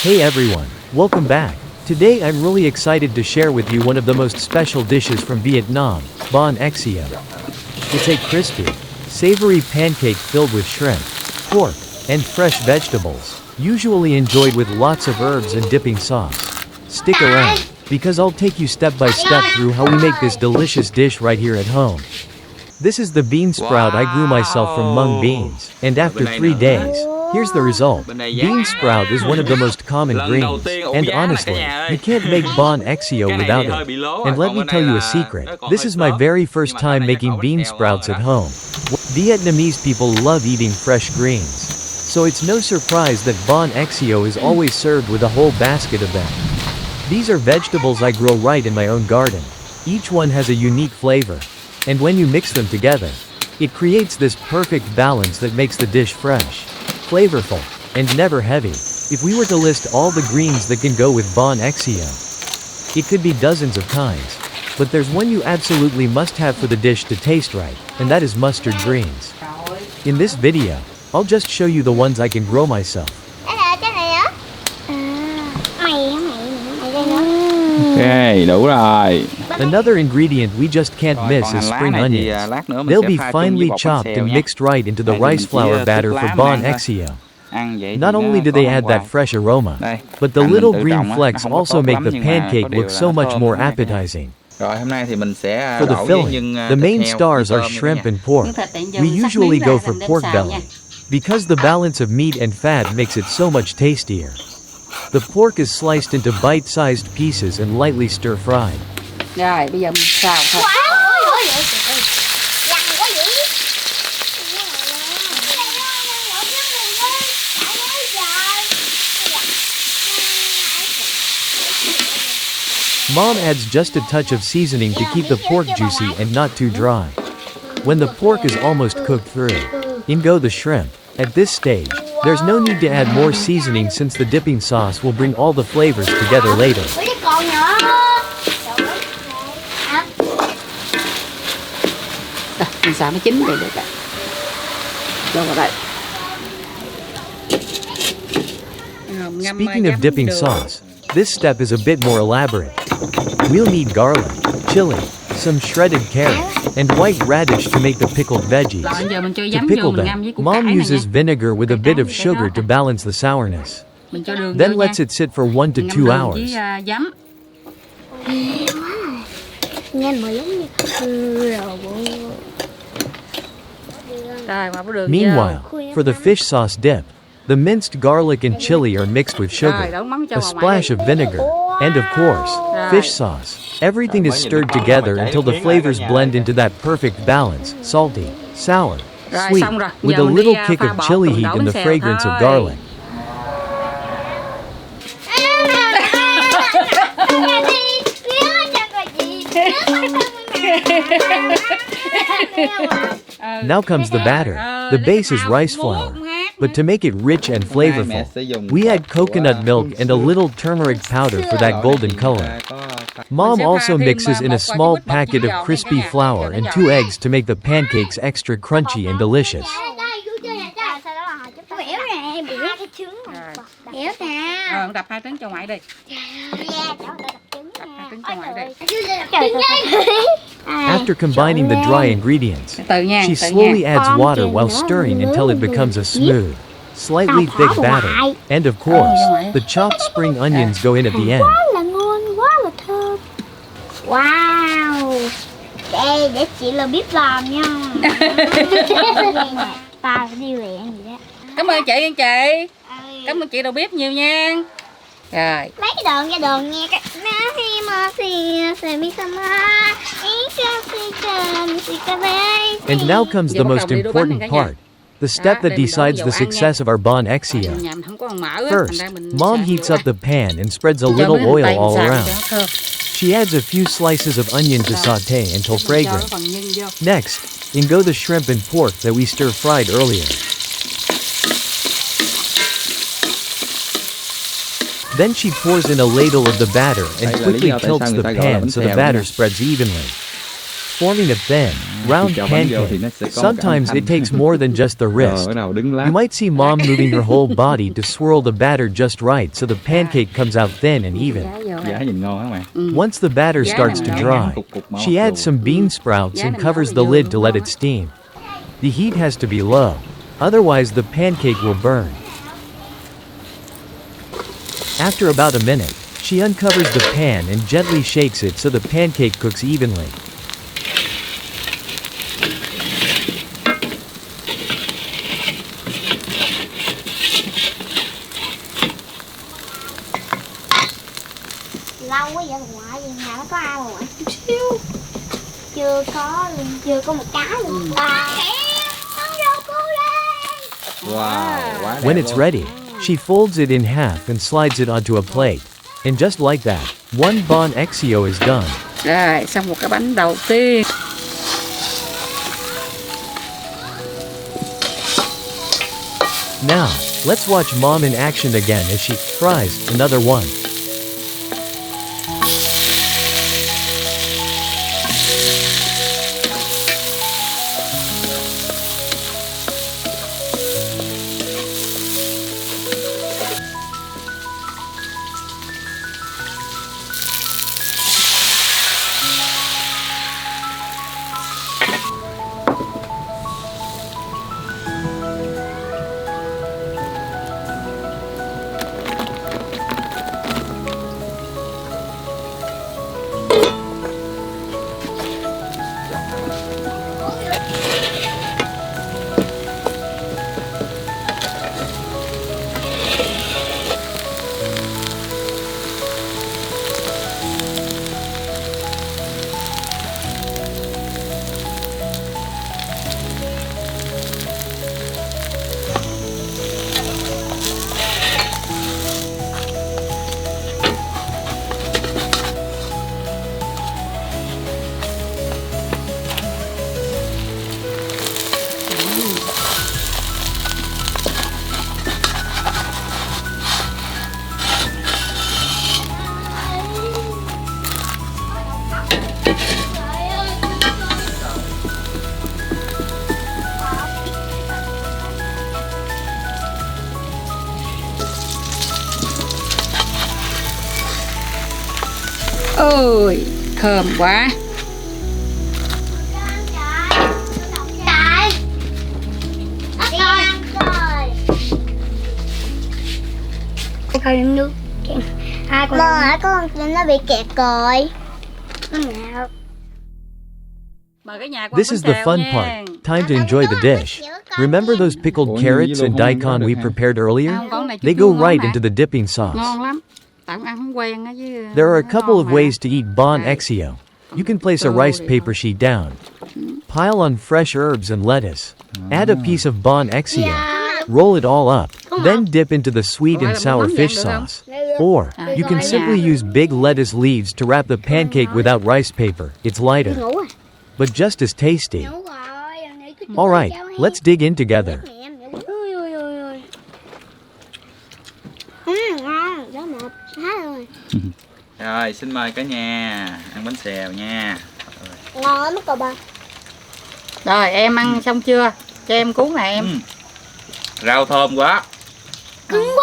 Hey everyone, welcome back. Today I'm really excited to share with you one of the most special dishes from Vietnam, Bánh Xèo. It's a crispy, savory pancake filled with shrimp, pork, and fresh vegetables, usually enjoyed with lots of herbs and dipping sauce. Stick around, because I'll take you step by step through how we make this delicious dish right here at home. This is the bean sprout I grew myself from mung beans, and after 3 days, here's the result. Bean sprout is one of the most common greens, and honestly, you can't make Bánh Xèo without it. And let me tell you a secret, this is my very first time making bean sprouts at home. Vietnamese people love eating fresh greens, so it's no surprise that Bánh Xèo is always served with a whole basket of them. These are vegetables I grow right in my own garden. Each one has a unique flavor, and when you mix them together, it creates this perfect balance that makes the dish fresh, flavorful, and never heavy. If we were to list all the greens that can go with Bánh Xèo, it could be dozens of kinds. But there's one you absolutely must have for the dish to taste right, and that is mustard greens. In this video, I'll just show you the ones I can grow myself. Ok, đủ rồi. Another ingredient we just can't miss is spring onions. They'll be finely chopped and mixed right into the rice flour batter for Bánh Xèo. Not only do they add that fresh aroma, but the little green flecks also make the pancake look so much more appetizing. For the filling, the main stars are shrimp and pork. We usually go for pork belly, because the balance of meat and fat makes it so much tastier. The pork is sliced into bite-sized pieces and lightly stir-fried. Rồi, bây giờ mình xào thật. Mom adds just a touch of seasoning to keep the pork juicy and not too dry. When the pork is almost cooked through, in go the shrimp. At this stage, there's no need to add more seasoning since the dipping sauce will bring all the flavors together later. Mình xào nó chín rồi được ạ. Cho vào đây. Speaking of dipping sauce, this step is a bit more elaborate. We'll need garlic, chili, some shredded carrots, and white radish to make the pickled veggies. To pickle them, Mom uses vinegar with a bit of sugar to balance the sourness. Then lets it sit for 1 to 2 hours. Meanwhile, for the fish sauce dip, the minced garlic and chili are mixed with sugar, a splash of vinegar, and of course, fish sauce. Everything is stirred together until the flavors blend into that perfect balance, salty, sour, sweet, with a little kick of chili heat and the fragrance of garlic. Now comes the batter. The base is rice flour. But to make it rich and flavorful, we add coconut milk and a little turmeric powder for that golden color. Mom also mixes in a small packet of crispy flour and 2 eggs to make the pancakes extra crunchy and delicious. After combining the dry ingredients, she slowly adds water while stirring until it becomes a smooth, slightly thick batter. And of course, the chopped spring onions go in at the end. Wow! Đây, để chị là biết làm nha. Ta phải đi luyện gì đó. Cảm ơn chị nha chị. Cảm ơn chị đầu bếp nhiều nha. Rồi. Mấy cái đoạn nha cái And now comes the most important part, the step that decides the success of our Bánh Xèo. First, Mom heats up the pan and spreads a little oil all around. She adds a few slices of onion to sauté until fragrant. Next, in go the shrimp and pork that we stir-fried earlier. Then she pours in a ladle of the batter and quickly tilts the pan so the batter spreads evenly. forming a thin, round Cho bánh vô thì pancake. nó sẽ có một cái Sometimes âm it thanh. takes more than just the Rồi wrist. bắt đầu đứng You lát. might see Mom moving her whole body to swirl the batter just right so the pancake comes out thin and even. Giá nhìn ngon á mày. Once the batter starts to dry, she adds some bean sprouts and covers the lid to let it steam. The heat has to be low, otherwise the pancake will burn. After about a minute, she uncovers the pan and gently shakes it so the pancake cooks evenly. Lâu quá vậy ngoại gì nhà nó có ai rồi chút xíu. Chưa có một cái luôn. Con rau cô lên. Wow, quá đẹp When it's luôn. ready, she folds it in half and slides it onto a plate. And just like that, one Bánh Xèo is done. Rồi, xong một cái bánh đầu tiên. Now, let's watch Mom in action again as she fries another one. Ôi, thơm quá. Trời. Đi ăn rồi. Coi nước. Mà con nó bị kẹt rồi. Mời cả nhà qua This bánh is the xèo fun nha. part. Time to enjoy the dish. Remember those pickled carrots and daikon we prepared earlier? Không, con này They chút go ngon right mà. into the dipping sauce. Ngon lắm. Tại con ăn không quen á chứ. There are a couple ngon of mà. ways to eat Bánh Xèo. You can place a rice paper sheet down. Pile on fresh herbs and lettuce. Add a piece of Bánh Xèo. Roll it all up. Then dip into the sweet and sour fish sauce. Or, you can simply use big lettuce leaves to wrap the pancake without rice paper. It's lighter, but just as tasty. Alright, let's dig in together. Ngon, đó một, hai rồi. Rồi, xin mời cả nhà ăn bánh xèo nha. Ngon lắm cậu ba. Rồi, em ăn xong chưa? Cho em cuốn này em. Rau thơm quá. Cứng